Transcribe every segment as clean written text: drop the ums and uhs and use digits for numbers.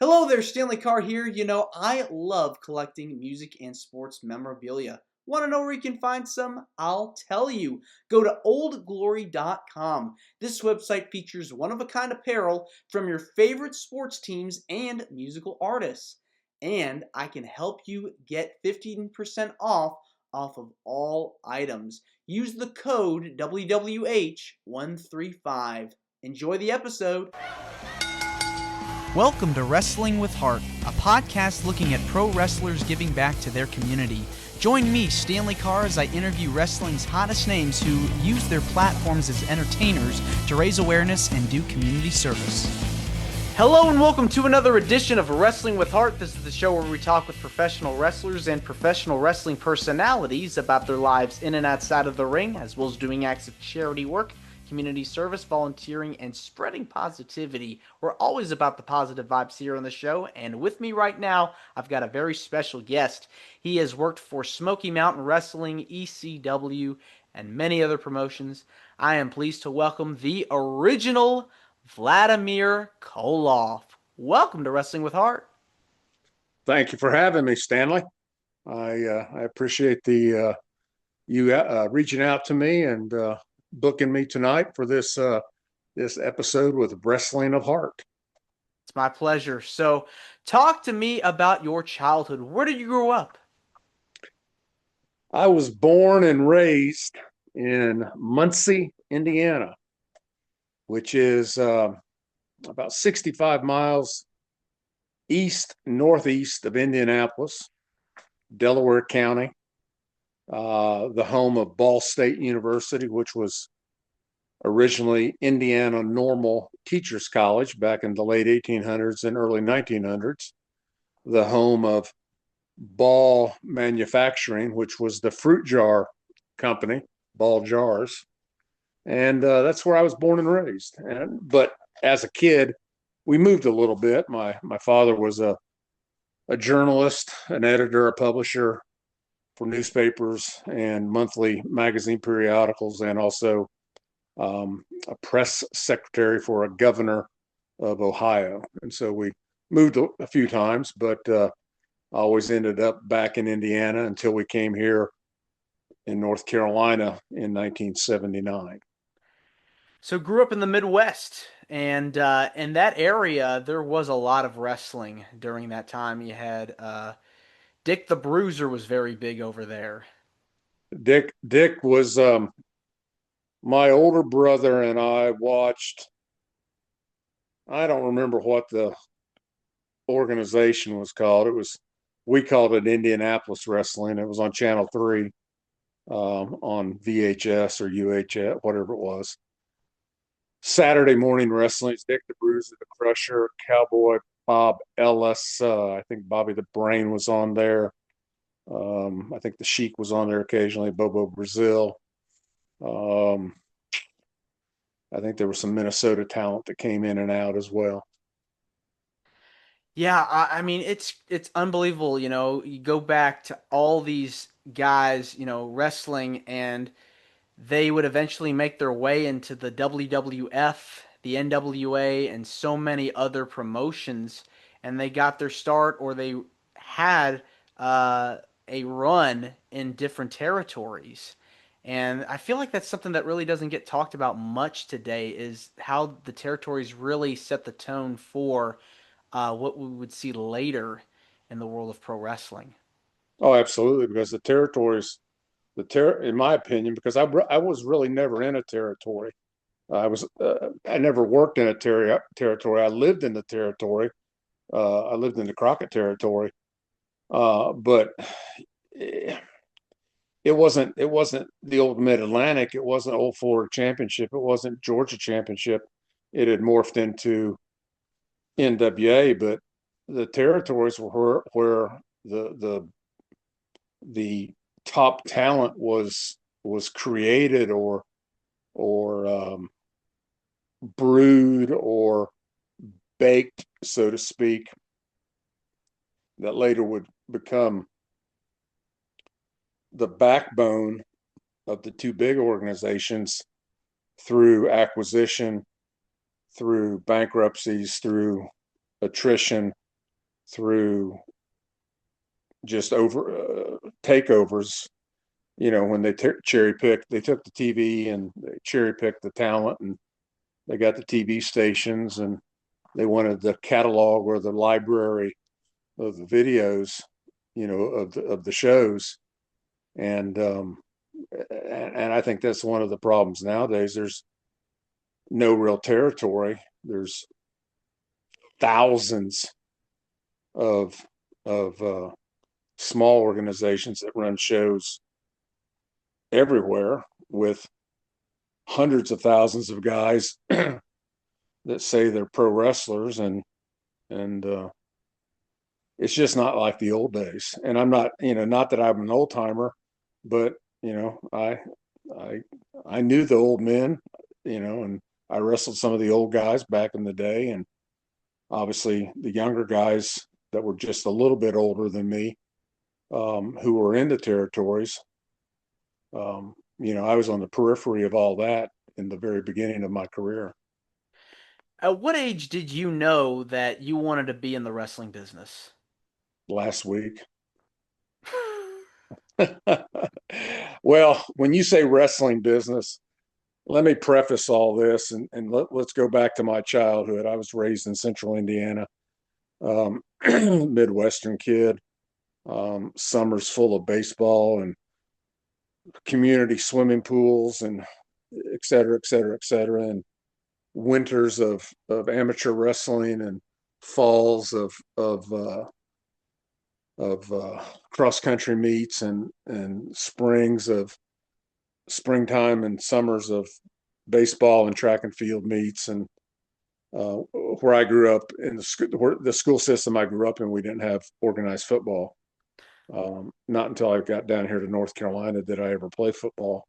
Hello there, Stanley Carr here. I love collecting music and sports memorabilia. Want to know where you can find some? I'll tell you. Go to oldglory.com. This website features one-of-a-kind apparel from your favorite sports teams and musical artists. And I can help you get 15% off of all items. Use the code WWH135. Enjoy the episode. Welcome to Wrestling with Heart, a podcast looking at pro wrestlers giving back to their community. Join me, Stanley Carr, as I interview wrestling's hottest names who use their platforms as entertainers to raise awareness and do community service. Hello and welcome to another edition of Wrestling with Heart. This is the show where we talk with professional wrestlers and professional wrestling personalities about their lives in and outside of the ring, as well as doing acts of charity work, community service, volunteering, and spreading positivity. We're always about the positive vibes here on the show, and with me right now, I've got a very special guest. He has worked for Smoky Mountain Wrestling, ECW, and many other promotions. I am pleased to welcome the original Vladimir Koloff. Welcome to Wrestling with Heart. Thank you for having me, Stanley. I appreciate you reaching out to me and booking me tonight for this episode with Wrestling of Heart. It's my pleasure. So, talk to me about your childhood. Where did you grow up? I was born and raised in Muncie, Indiana, which is about 65 miles northeast of Indianapolis, Delaware County. The home of Ball State University, which was originally Indiana Normal Teachers College back in the late 1800s and early 1900s. The home of Ball Manufacturing, which was the fruit jar company, Ball Jars. And that's where I was born and raised. But as a kid, we moved a little bit. My father was a journalist, an editor, a publisher for newspapers and monthly magazine periodicals, and also a press secretary for a governor of Ohio. And so we moved a few times, but always ended up back in Indiana until we came here in North Carolina in 1979. So grew up in the Midwest, and in that area, there was a lot of wrestling during that time. You had Dick the Bruiser was very big over there. Dick was my older brother and I watched. I don't remember what the organization was called. We called it Indianapolis Wrestling. It was on Channel 3 on VHS or UHF, whatever it was. Saturday morning wrestling. It's Dick the Bruiser, the Crusher, Cowboy Bob Ellis. I think Bobby the Brain was on there. I think the Sheik was on there occasionally. Bobo Brazil. I think there was some Minnesota talent that came in and out as well. Yeah, I mean it's unbelievable. You go back to all these guys, wrestling, and they would eventually make their way into the WWF, the NWA, and so many other promotions. And they got their start, or they had a run in different territories. And I feel like that's something that really doesn't get talked about much today, is how the territories really set the tone for what we would see later in the world of pro wrestling. Oh, absolutely, because the territories, in my opinion, because I was really never in a territory. I never worked in a territory. I lived in the territory. I lived in the Crockett territory, but it wasn't the old Mid Atlantic. It wasn't Old Florida Championship. It wasn't Georgia Championship. It had morphed into NWA, but the territories were where the top talent was created or brewed or baked, so to speak, that later would become the backbone of the two big organizations through acquisition, through bankruptcies, through attrition, through just over takeovers. When they cherry picked, they took the TV and they cherry picked the talent, and they got the TV stations, and they wanted the catalog or the library of the videos, of the shows. And I think that's one of the problems nowadays. There's no real territory. There's thousands of small organizations that run shows everywhere with hundreds of thousands of guys that say they're pro wrestlers, and it's just not like the old days. And I'm not, not that I'm an old timer, but I knew the old men, and I wrestled some of the old guys back in the day, and obviously the younger guys that were just a little bit older than me, who were in the territories. I was on the periphery of all that in the very beginning of my career. At what age did you know that you wanted to be in the wrestling business? Last week. Well, when you say wrestling business, let me preface all this and let's go back to my childhood. I was raised in Central Indiana, Midwestern kid, summers full of baseball and community swimming pools and et cetera, et cetera, et cetera, and winters of amateur wrestling and falls of cross country meets and springs of springtime and summers of baseball and track and field meets. And where I grew up in the school system I grew up in, we didn't have organized football. Not until I got down here to North Carolina did I ever play football.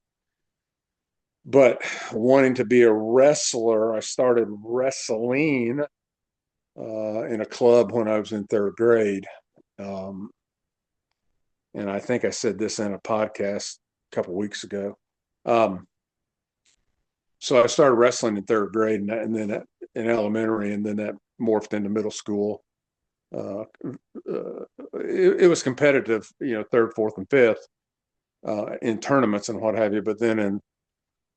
But wanting to be a wrestler, I started wrestling in a club when I was in third grade. And I think I said this in a podcast a couple of weeks ago. So I started wrestling in third grade, and then in elementary, and then that morphed into middle school. It was competitive, third, fourth, and fifth in tournaments and what have you. But then in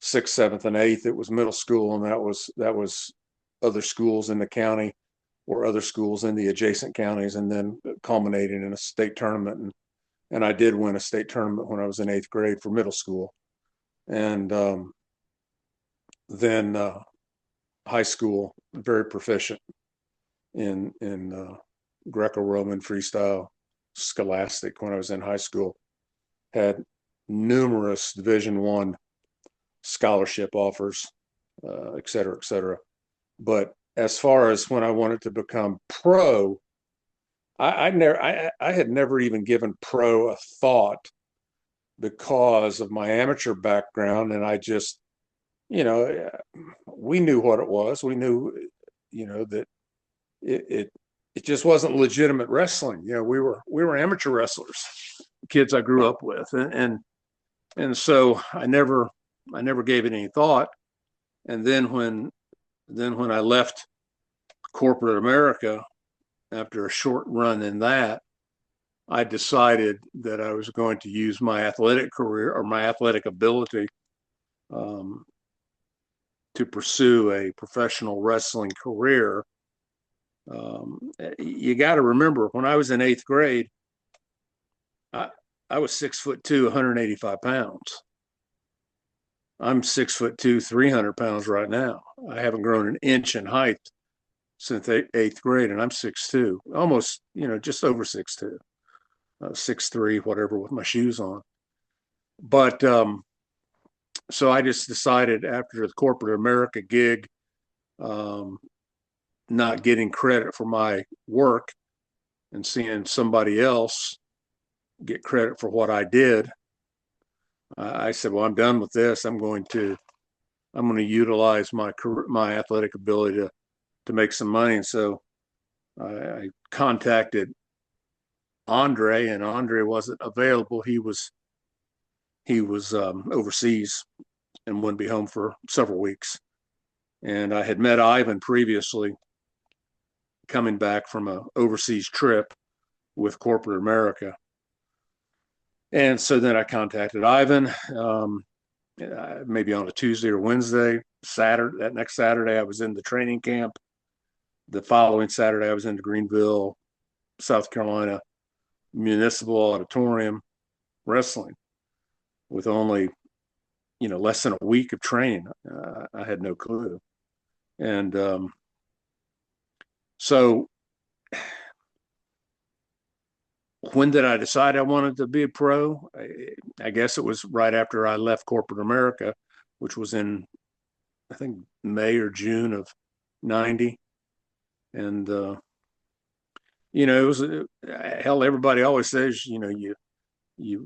sixth, seventh, and eighth, it was middle school, and that was other schools in the county or other schools in the adjacent counties, and then culminating in a state tournament. And I did win a state tournament when I was in eighth grade for middle school, and then high school, very proficient in Greco-Roman freestyle, scholastic when I was in high school. Had numerous Division I scholarship offers, et cetera, et cetera. But as far as when I wanted to become pro, I had never even given pro a thought because of my amateur background, and I just, we knew what it was. We knew, that it just wasn't legitimate wrestling. We were amateur wrestlers, kids I grew up with, and so I never gave it any thought. And then when I left corporate America after a short run in that, I decided that I was going to use my athletic career or my athletic ability to pursue a professional wrestling career. You got to remember, when I was in eighth grade, I was 6'2", 185 pounds. I'm 6'2", 300 pounds right now. I haven't grown an inch in height since eighth grade, and I'm 6'2", almost, just over 6'2", 6'3", whatever, with my shoes on. But so I just decided after the corporate America gig, not getting credit for my work and seeing somebody else get credit for what I did, I said, well, I'm done with this. I'm going to utilize my athletic ability to make some money. And so I contacted Andre, and Andre wasn't available. He was overseas and wouldn't be home for several weeks. And I had met Ivan previously coming back from a overseas trip with corporate America. And so then I contacted Ivan, maybe on a Tuesday or Wednesday. That next Saturday, I was in the training camp. The following Saturday, I was in the Greenville, South Carolina Municipal Auditorium wrestling with only, less than a week of training. I had no clue. And so when did I decide I wanted to be a pro? I guess it was right after I left corporate America, which was in, I think, May or June of '90. And, it was, hell, everybody always says, you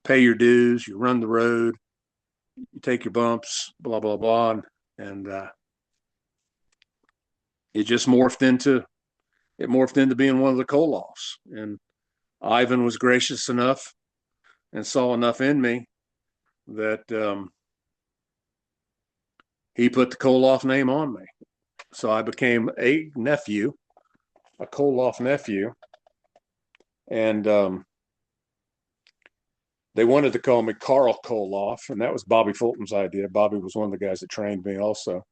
pay your dues, you run the road, you take your bumps, blah, blah, blah. And it just morphed into being one of the Koloffs. And Ivan was gracious enough and saw enough in me that he put the Koloff name on me. So I became a Koloff nephew. And they wanted to call me Carl Koloff, and that was Bobby Fulton's idea. Bobby was one of the guys that trained me also.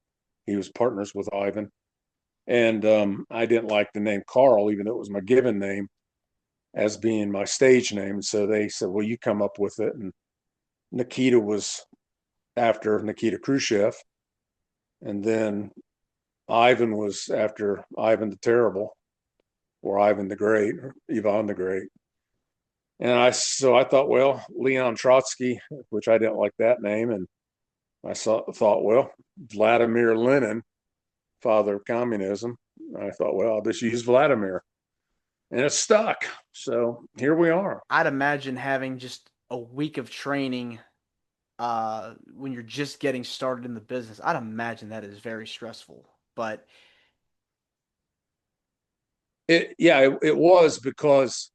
He was partners with Ivan. And I didn't like the name Carl, even though it was my given name, as being my stage name. So they said, well, you come up with it. And Nikita was after Nikita Khrushchev. And then Ivan was after Ivan the Terrible, or Ivan the Great, or Ivan the Great. And so I thought, well, Leon Trotsky, which I didn't like that name. And I thought, well, Vladimir Lenin, father of communism. I thought, well, I'll just use Vladimir. And it stuck. So here we are. I'd imagine having just a week of training when you're just getting started in the business. I'd imagine that is very stressful. But it was, because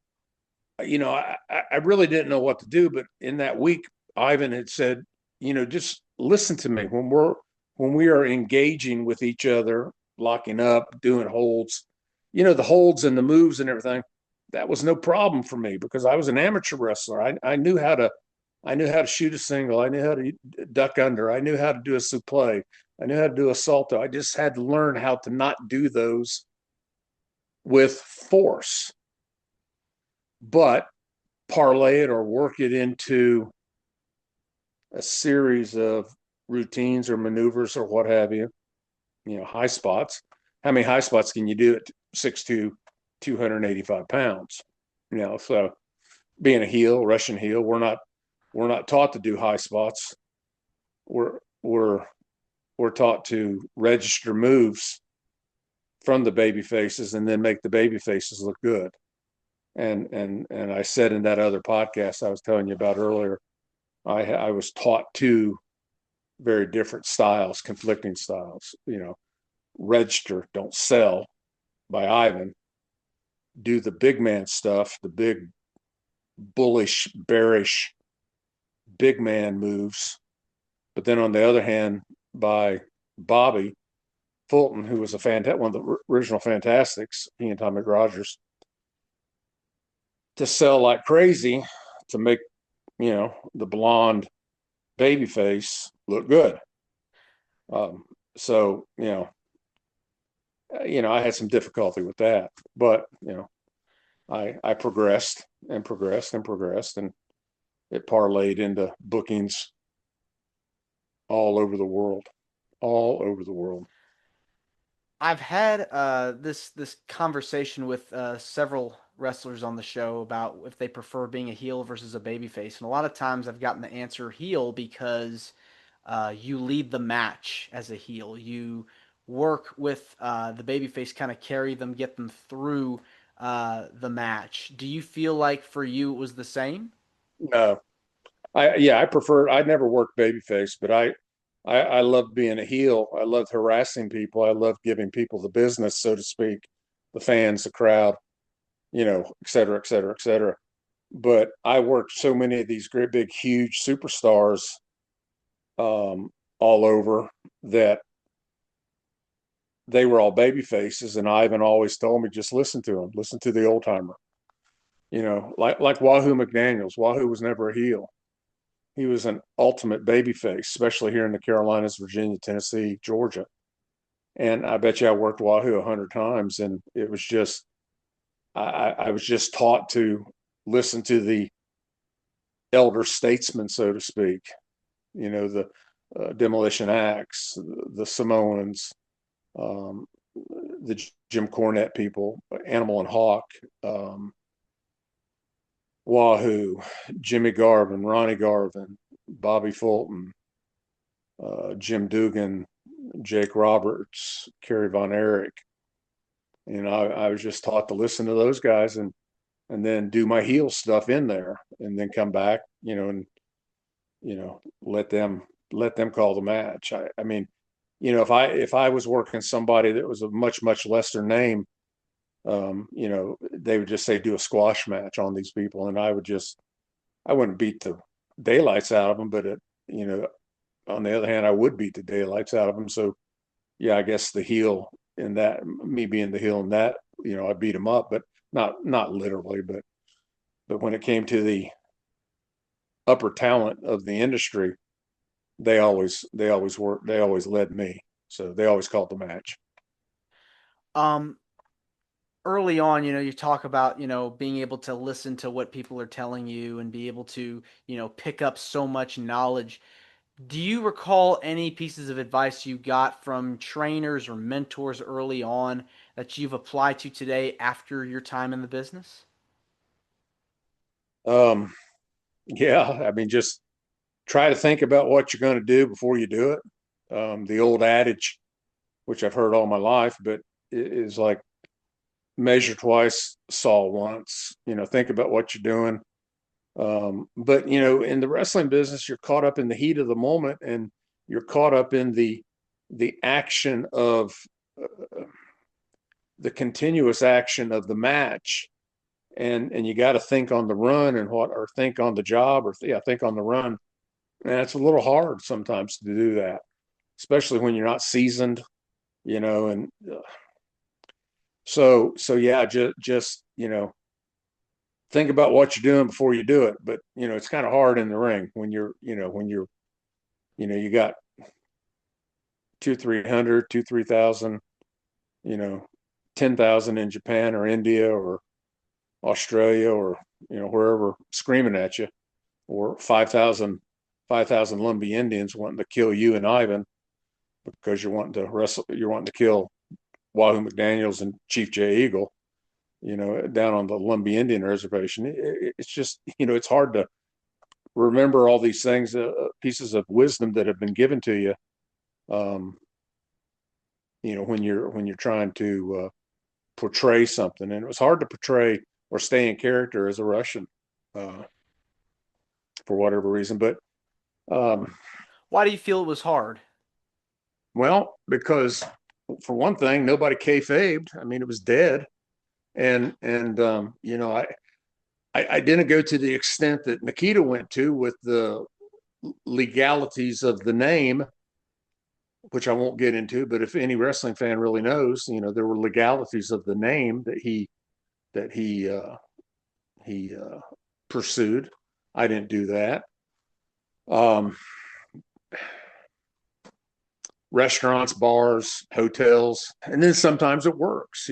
I really didn't know what to do. But in that week, Ivan had said, just listen to me when we are engaging with each other, locking up, doing holds, the holds and the moves and everything. That was no problem for me because I was an amateur wrestler. I knew how to shoot a single. I knew how to duck under. I knew how to do a suplex. I knew how to do a salto. I just had to learn how to not do those with force, but parlay it or work it into a series of routines or maneuvers or what have you. High spots. How many high spots can you do at 6'2", 285 pounds? So being a heel, Russian heel, we're not taught to do high spots. We're taught to register moves from the baby faces and then make the baby faces look good. And I said in that other podcast I was telling you about earlier, I was taught two very different styles, conflicting styles. Register, don't sell, by Ivan. Do the big man stuff, the big bullish, bearish, big man moves. But then on the other hand, by Bobby Fulton, who was one of the original Fantastics, he and Tommy Rogers, to sell like crazy to make, the blonde baby face look good. So, I had some difficulty with that, but, I progressed and progressed and progressed, and it parlayed into bookings all over the world. I've had this conversation with several wrestlers on the show about if they prefer being a heel versus a babyface, and a lot of times I've gotten the answer heel because you lead the match as a heel. You work with the babyface, kind of carry them, get them through the match. Do you feel like for you it was the same? No, I prefer. I never worked babyface, but I loved being a heel. I loved harassing people. I loved giving people the business, so to speak, the fans, the crowd, et cetera, et cetera, et cetera. But I worked so many of these great, big, huge superstars all over that they were all baby faces, and Ivan always told me, just listen to him, listen to the old timer. Like Wahoo McDaniels. Wahoo was never a heel. He was an ultimate baby face, especially here in the Carolinas, Virginia, Tennessee, Georgia. And I bet you I worked Wahoo 100 times, and it was just I was just taught to listen to the elder statesmen, so to speak. The Demolition Axe, the Samoans, um, the Jim Cornette people, Animal and Hawk, Wahoo, Jimmy Garvin, Ronnie Garvin, Bobby Fulton, Jim Dugan, Jake Roberts, Kerry Von Erich. I was just taught to listen to those guys and then do my heel stuff in there, and then come back, and let them call the match. I mean, if I was working somebody that was a much lesser name, they would just say do a squash match on these people, and I wouldn't beat the daylights out of them, but on the other hand, I would beat the daylights out of them. So yeah, I guess the heel in that, me being the heel in that, I beat them up, but not literally, but when it came to the upper talent of the industry, they always led me. So they always called the match. Um, Early on, you talk about, being able to listen to what people are telling you and be able to, pick up so much knowledge. Do you recall any pieces of advice you got from trainers or mentors early on that you've applied to today after your time in the business? Um, yeah, I mean, just try to think about what you're going to do before you do it. The old adage, which I've heard all my life, but it is like measure twice, saw once. Think about what you're doing. But in the wrestling business, you're caught up in the heat of the moment, and you're caught up in the action of the continuous action of the match, and you got to think on the run or think on the job, or yeah, think on the run. And it's a little hard sometimes to do that, especially when you're not seasoned, and so yeah, just think about what you're doing before you do it. But it's kind of hard in the ring when you got 200, 300, 3,000, 10,000 in Japan or India or Australia or wherever screaming at you, or 5,000 Lumbee Indians wanting to kill you and Ivan because you're wanting to kill Wahoo McDaniels and Chief Jay Eagle, down on the Lumbee Indian Reservation. It's just, it's hard to remember all these things, pieces of wisdom that have been given to you, when you're trying to portray something. And it was hard to portray or stay in character as a Russian, for whatever reason. But Why do you feel it was hard? well, because for one thing, nobody kayfabed. I mean, it was dead. And I didn't go to the extent that Nikita went to with the legalities of the name, which I won't get into. But if any wrestling fan really knows, there were legalities of the name that he pursued. I didn't do that. Um, Restaurants, bars, hotels, and then sometimes it works.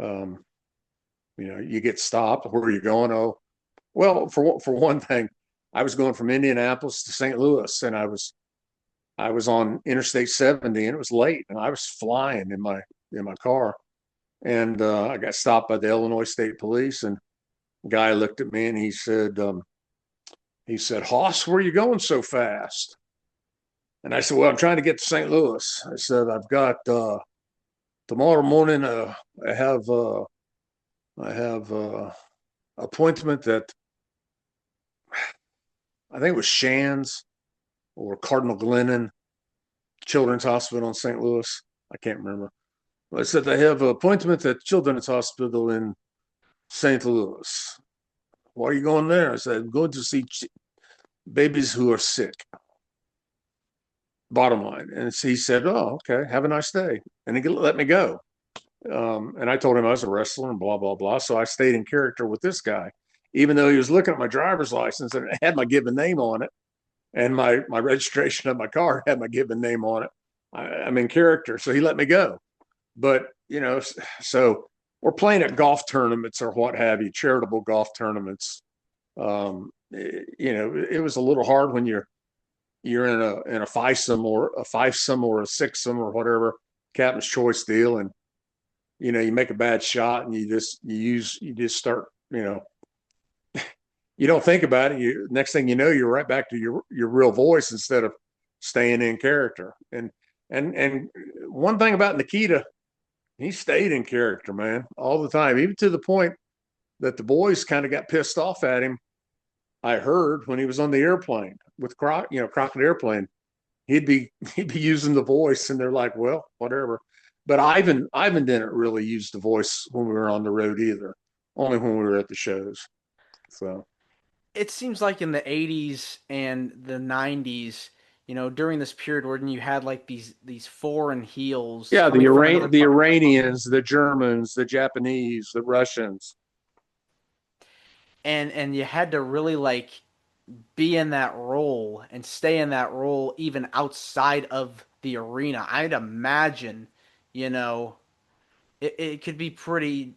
Um, you get stopped. Where are you going? Oh, well, for one thing, I was going from Indianapolis to St. Louis, and I was on Interstate 70, and it was late, and I was flying in my car, and I got stopped by the Illinois State Police, and the guy looked at me and he said, "Hoss, where are you going so fast?" And I said, "Well, I'm trying to get to St. Louis." I said, "I've got tomorrow morning. I have appointment at, I think it was Shands or Cardinal Glennon Children's Hospital in St. Louis. I can't remember. I said, I have an appointment at Children's Hospital in St. Louis. Why are you going there?" I said, "I'm going to see babies who are sick." bottom line. And so he said, "Oh, okay, have a nice day," and he let me go. And I told him I was a wrestler and blah blah blah. So I stayed in character with this guy, even though he was looking at my driver's license and it had my given name on it, and my registration of my car had my given name on it. I'm in character, so he let me go. But so we're playing at golf tournaments or what have you, charitable golf tournaments. It was a little hard when you're in a fivesome or a sixsome or whatever captain's choice deal, and you make a bad shot and you just start, you don't think about it. Next thing you know, you're right back to your real voice instead of staying in character. And one thing about Nikita, he stayed in character, man, all the time, even to the point that the boys kind of got pissed off at him. I heard when he was on the airplane with Crockett Airplane, he'd be using the voice, and they're like, well, whatever. But Ivan didn't really use the voice when we were on the road either, only when we were at the shows. So It seems like in the 80s and the 90s, during this period when you had like these foreign heels yeah, coming from another The part, Iranians, the Germans, the Japanese, the Russians. and you had to really like be in that role and stay in that role even outside of the arena. I'd imagine, you know, it could be pretty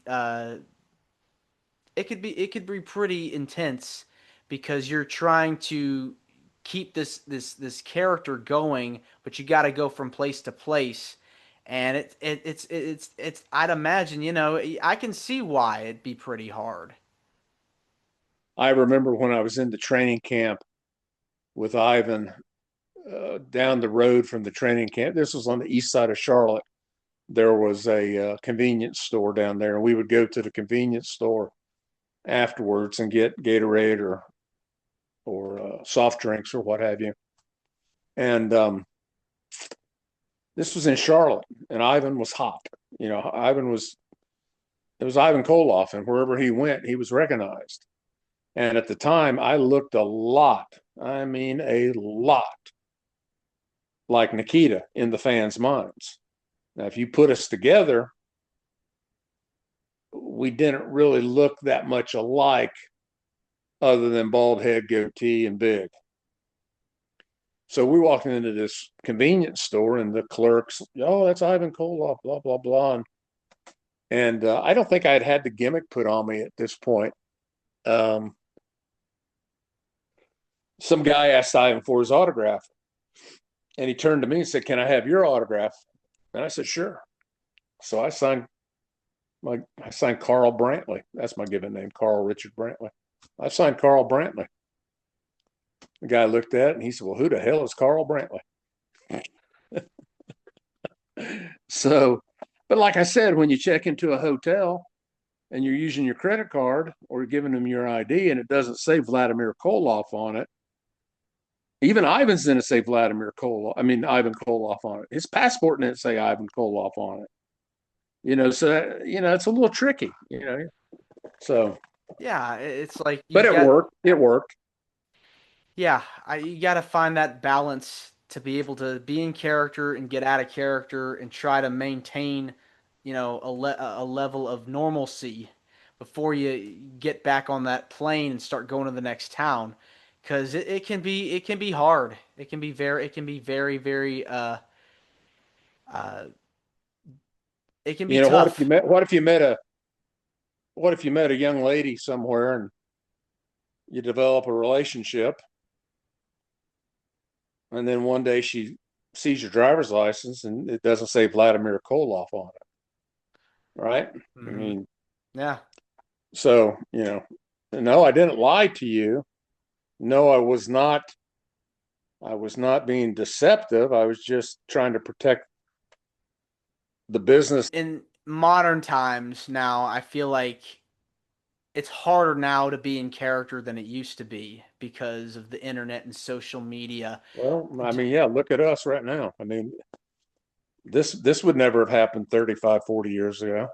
it could be pretty intense because you're trying to keep this character going, but you got to go from place to place. And it's I'd imagine, I can see why it'd be pretty hard. I remember when I was in the training camp with Ivan, down the road from the training camp. This was on the east side of Charlotte. There was a convenience store down there, and we would go to the convenience store afterwards and get Gatorade or soft drinks or what have you. And this was in Charlotte, and Ivan was hot. It was Ivan Koloff, and wherever he went, he was recognized. And at the time, I looked a lot, I mean, a lot like Nikita in the fans' minds. Now, if you put us together, we didn't really look that much alike other than bald head, goatee, and big. So we walked into this convenience store, and the clerks, oh, that's Ivan Koloff, blah, blah, blah. And I don't think I'd had the gimmick put on me at this point. Some guy asked Ivan for his autograph, and he turned to me and said, "Can I have your autograph?" And I said, "Sure." So I signed Carl Brantley. That's my given name, Carl Richard Brantley. I signed Carl Brantley. The guy looked at it and he said, "Well, who the hell is Carl Brantley?" So, but like I said, when you check into a hotel and you're using your credit card or you're giving them your ID and it doesn't say Vladimir Koloff on it, even Ivan's didn't say Ivan Koloff on it. His passport didn't say Ivan Koloff on it. It's a little tricky, So, Yeah, it's like but it worked. It worked. yeah, you got to find that balance to be able to be in character and get out of character and try to maintain, a level of normalcy before you get back on that plane and start going to the next town, because it can be hard. It can be very uh it can be What if you tough. met a young lady somewhere and you develop a relationship, and then one day she sees your driver's license and it doesn't say Vladimir Koloff on it, right? I Hmm. mean, Yeah. so no, I didn't lie to you. No, I was not. I was not being deceptive. I was just trying to protect the business. In modern times now, I feel like it's harder now to be in character than it used to be because of the internet and social media. Well, I mean, yeah, look at us right now. I mean, this would never have happened 35, 40 years ago.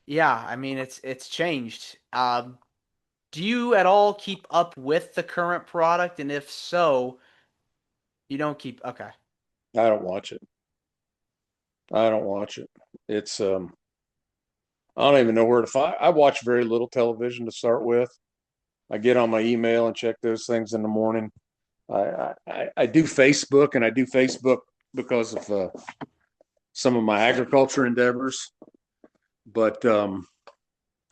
Yeah, I mean it's changed. Do you at all keep up with the current product? And if so, you don't keep okay. I don't watch it. I don't watch it. It's I don't even know where to find. I watch very little television to start with. I get on my email and check those things in the morning. I do Facebook, and I do Facebook because of some of my agriculture endeavors, but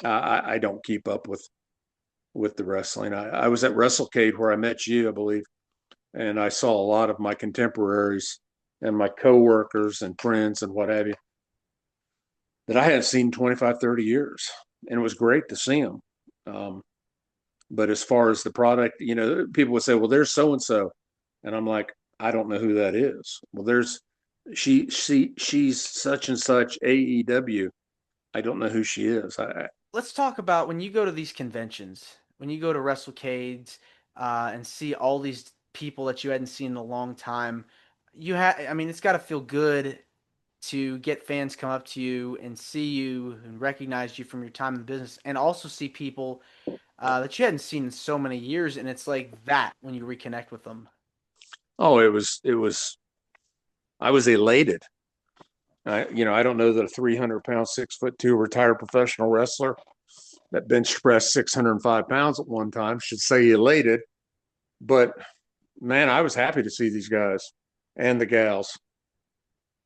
I don't keep up with the wrestling. I was at WrestleCade where I met you, I believe, and I saw a lot of my contemporaries and my coworkers and friends and what have you that I hadn't seen 25, 30 years. And it was great to see them. But as far as the product, people would say, well, there's so-and-so. And I'm like, I don't know who that is. Well, there's she's such and such AEW. I don't know who she is. Let's talk about when you go to these conventions, when you go to WrestleCades, and see all these people that you hadn't seen in a long time. I mean, it's got to feel good to get fans come up to you and see you and recognize you from your time in the business, and also see people that you hadn't seen in so many years, and it's like that when you reconnect with them. Oh, it was. I was elated. I don't know that a 300-pound, 6'2" retired professional wrestler that bench pressed 605 pounds at one time should say elated, but man, I was happy to see these guys and the gals.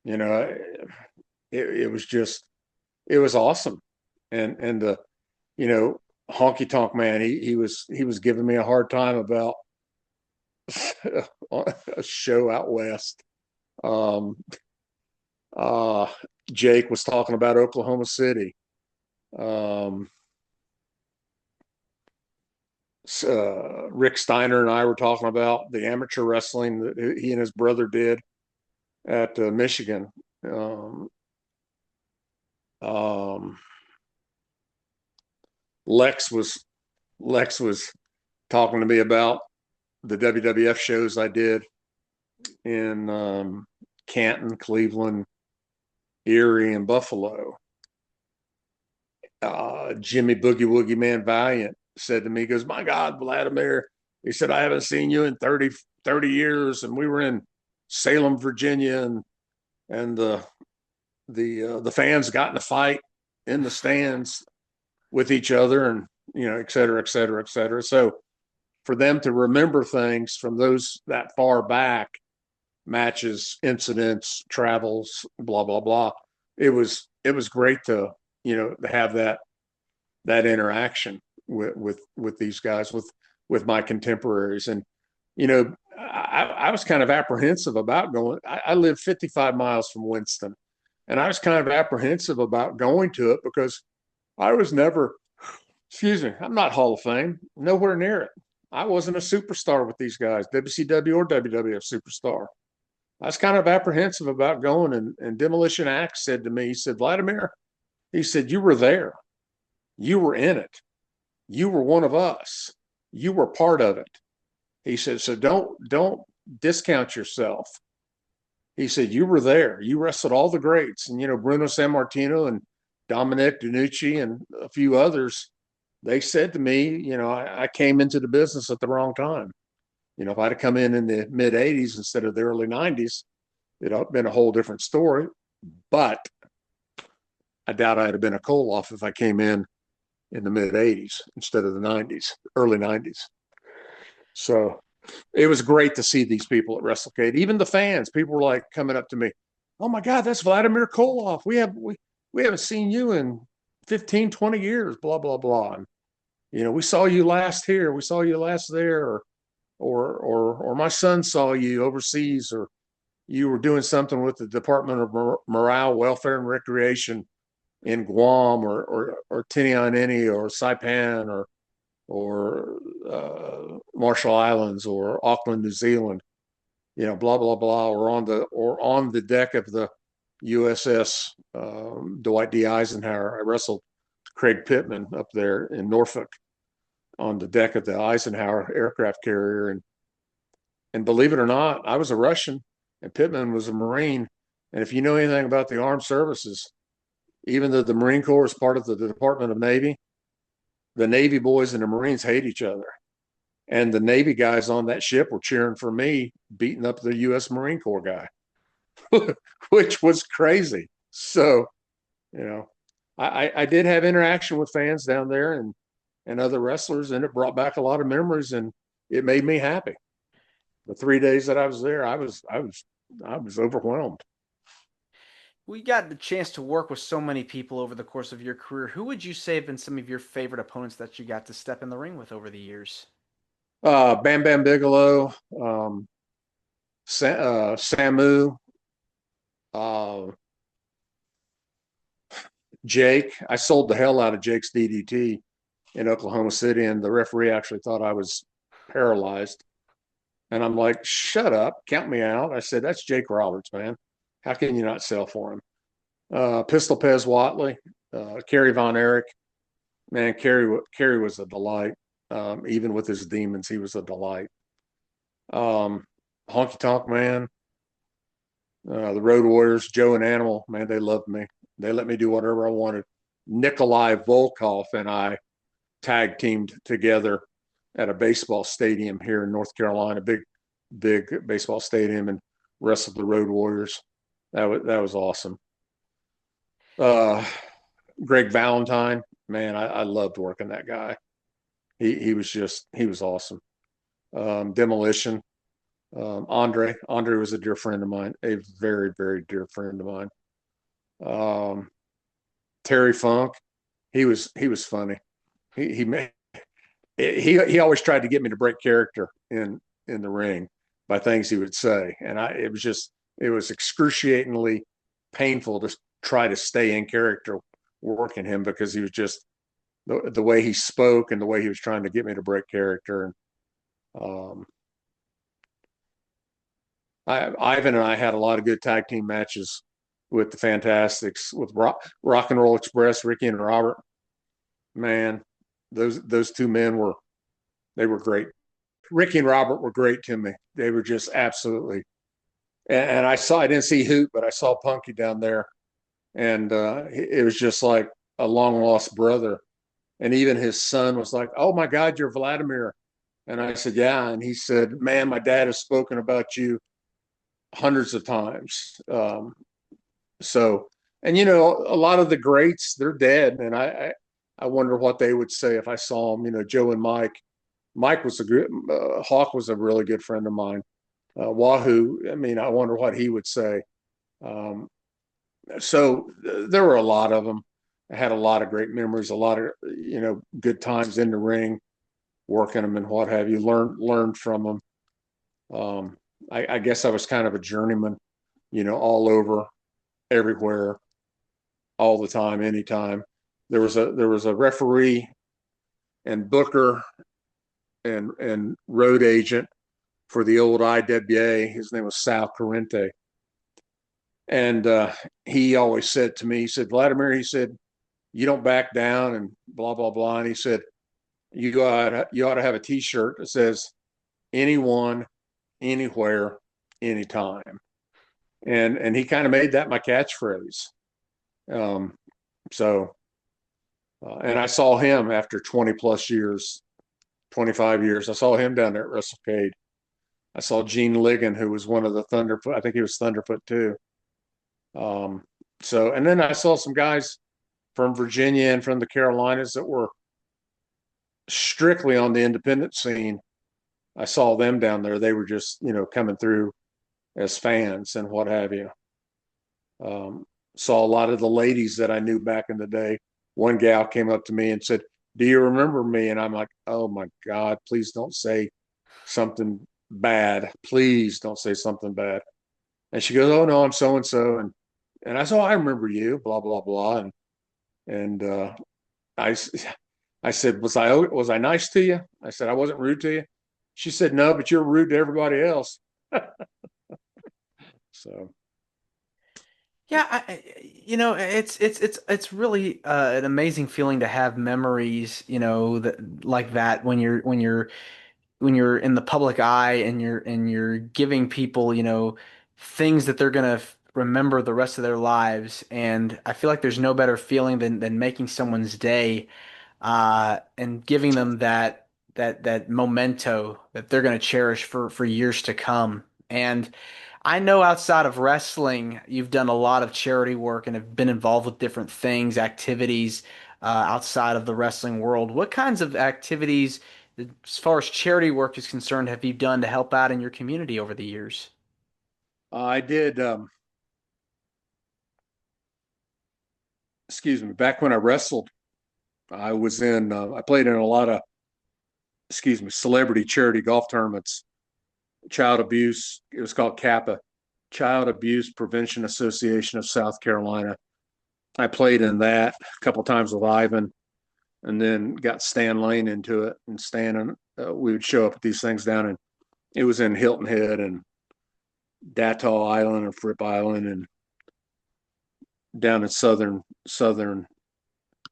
It was awesome, and the honky tonk man, he was giving me a hard time about a show out west. Jake was talking about Oklahoma City. Rick Steiner and I were talking about the amateur wrestling that he and his brother did at Michigan. Lex was talking to me about the WWF shows I did in Canton, Cleveland, Erie, and Buffalo. Jimmy Boogie Woogie Man Valiant said to me, he goes, my God, Vladimir, he said, I haven't seen you in 30 years. And we were in Salem, Virginia, and the fans got in a fight in the stands with each other, and et cetera, et cetera, et cetera. So for them to remember things from that far back, matches, incidents, travels, blah blah blah, it was great to have that interaction with these guys, with my contemporaries. And I was kind of apprehensive about going. I live 55 miles from Winston, and I was kind of apprehensive about going to it because I was never, I'm not Hall of Fame, nowhere near it. I wasn't a superstar with these guys, WCW or WWF superstar. I was kind of apprehensive about going, and Demolition Axe said to me, he said, Vladimir, he said, you were there. You were in it. You were one of us. You were part of it. He said, so don't discount yourself. He said, you were there. You wrestled all the greats. And, Bruno Sammartino and Dominic DiNucci and a few others, they said to me, I came into the business at the wrong time. If I'd have come in the mid 80s instead of the early 90s, it'd have been a whole different story. But I doubt I'd have been a Koloff if I came in the mid 80s instead of the 90s, early 90s. So it was great to see these people at WrestleCade. Even the fans, people were like coming up to me, oh my God, that's Vladimir Koloff. We haven't seen you in 15, 20 years, blah, blah, blah. And, we saw you last here. We saw you last there, or my son saw you overseas, or you were doing something with the Department of Morale, Welfare, and Recreation in Guam, or Tinian or Saipan, or Marshall Islands, or Auckland, New Zealand, blah blah blah, or on the deck of the USS Dwight D. Eisenhower. I wrestled Craig Pittman up there in Norfolk on the deck of the Eisenhower aircraft carrier, and believe it or not, I was a Russian and Pittman was a Marine. And if you know anything about the armed services, even though the Marine Corps is part of the Department of Navy, the Navy boys and the Marines hate each other. And the Navy guys on that ship were cheering for me, beating up the U.S. Marine Corps guy. which was crazy. So, you know, I did have interaction with fans down there and other wrestlers, and it brought back a lot of memories, and it made me happy. The 3 days that I was there, I was overwhelmed. We got the chance to work with so many people over the course of your career. Who would you say have been some of your favorite opponents that you got to step in the ring with over the years? Bam Bam Bigelow, Samu, uh, Jake. I sold the hell out of Jake's DDT in Oklahoma City, and the referee actually thought I was paralyzed. And I'm like, shut up, count me out. I said, that's Jake Roberts, man. How can you not sell for him? Pistol Pez Watley, Kerry Von Erich. Man, Kerry was a delight. Even with his demons, he was a delight. Um, Honky Tonk Man, the Road Warriors, Joe and Animal, man, they loved me. They let me do whatever I wanted. Nikolai Volkov and I tag teamed together at a baseball stadium here in North Carolina, big baseball stadium, and wrestled the Road Warriors. That was awesome. Uh, Greg Valentine, man, I loved working that guy. He was awesome. Demolition, Andre was a dear friend of mine, a very dear friend of mine. Um, Terry Funk, he was funny. He made he always tried to get me to break character in the ring by things he would say, and it was excruciatingly painful to try to stay in character working him because he was just the way he spoke and the way he was trying to get me to break character. And Ivan and I had a lot of good tag team matches with the Fantastics, with Rock and Roll Express, Ricky and Robert. Man, those two men they were great. Ricky and Robert were great to me. They were just absolutely. And I didn't see Hoot, but I saw Punky down there, and it was just like a long lost brother. And even his son was like, "Oh my God, you're Vladimir." And I said, "Yeah." And he said, "Man, my dad has spoken about you hundreds of times." So, and a lot of the greats, they're dead, and I wonder what they would say if I saw them. Joe and Mike. Mike was a good Hawk was a really good friend of mine. Wahoo, I mean, I wonder what he would say. Um, so there were a lot of them. I had a lot of great memories, a lot of good times in the ring, working them and what have you. Learned from them. I guess I was kind of a journeyman, all over, everywhere, all the time, anytime. There was a referee and booker and road agent for the old IWA. His name was Sal Corrente. And he always said to me, he said, Vladimir, he said, you don't back down and blah, blah, blah. And he said, you ought to have a T-shirt that says, anyone, anywhere, anytime. And he kind of made that my catchphrase. Um, so, and I saw him after 20 plus years, 25 years. I saw him down there at WrestleCade. I saw Gene Ligon, who was one of the Thunderfoot. I think he was Thunderfoot too. And then I saw some guys from Virginia and from the Carolinas that were strictly on the independent scene. I saw them down there. They were just, coming through as fans and what have you. Saw a lot of the ladies that I knew back in the day. One gal came up to me and said, "Do you remember me?" And I'm like, "Oh my God, please don't say something bad. Please don't say something bad." And she goes, "Oh no, I'm so and so." And I said, "Oh, I remember you, blah, blah, blah." And I, I said, was I nice to you? I said, I wasn't rude to you. She said, "No, but you're rude to everybody else." So Yeah, it's really an amazing feeling to have memories, that like that when you're in the public eye and you're giving people, things that they're gonna remember the rest of their lives. And I feel like there's no better feeling than making someone's day, and giving them that memento that they're gonna cherish for years to come. And I know outside of wrestling, you've done a lot of charity work and have been involved with different things, activities outside of the wrestling world. What kinds of activities, as far as charity work is concerned, have you done to help out in your community over the years? I did, excuse me, back when I wrestled, I played in a lot of, excuse me, celebrity charity golf tournaments, child abuse. It was called Kappa, Child Abuse Prevention Association of South Carolina. I played in that a couple times with Ivan, and then got Stan Lane into it. And Stan and we would show up at these things down in, it was in Hilton Head and Datoll Island and Fripp Island and down in southern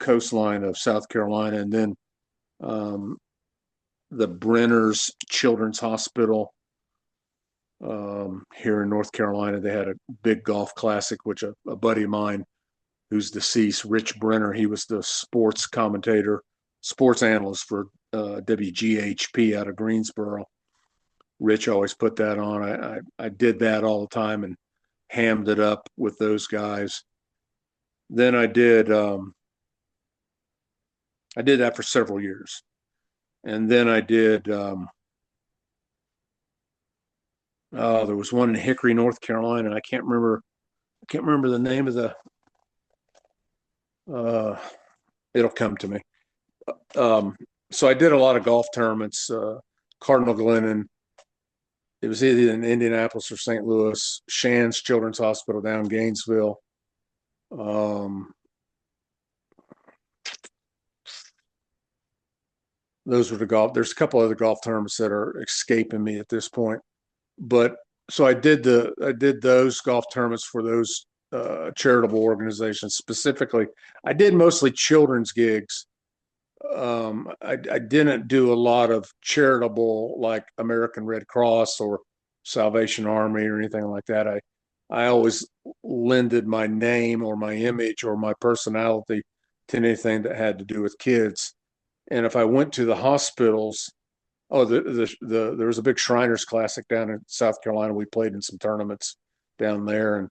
coastline of South Carolina, and then um, the Brenner's Children's Hospital here in North Carolina. They had a big golf classic, which a buddy of mine who's deceased, Rich Brenner, he was the sports commentator, sports analyst for WGHP out of Greensboro. Rich always put that on. I did that all the time and hammed it up with those guys. Then I did that for several years, and then I did. There was one in Hickory, North Carolina. I can't remember. I can't remember the name of the. Uh, it'll come to me. Um, so I did a lot of golf tournaments. Cardinal Glennon. It was either in Indianapolis or St. Louis. Shands Children's Hospital down in Gainesville. Um, those were the golf. There's a couple other golf tournaments that are escaping me at this point. But so I did those golf tournaments for those charitable organizations specifically. I did mostly children's gigs. I didn't do a lot of charitable like American Red Cross or Salvation Army or anything like that. I always lended my name or my image or my personality to anything that had to do with kids. And if I went to the hospitals, oh, there was a big Shriners Classic down in South Carolina. We played in some tournaments down there,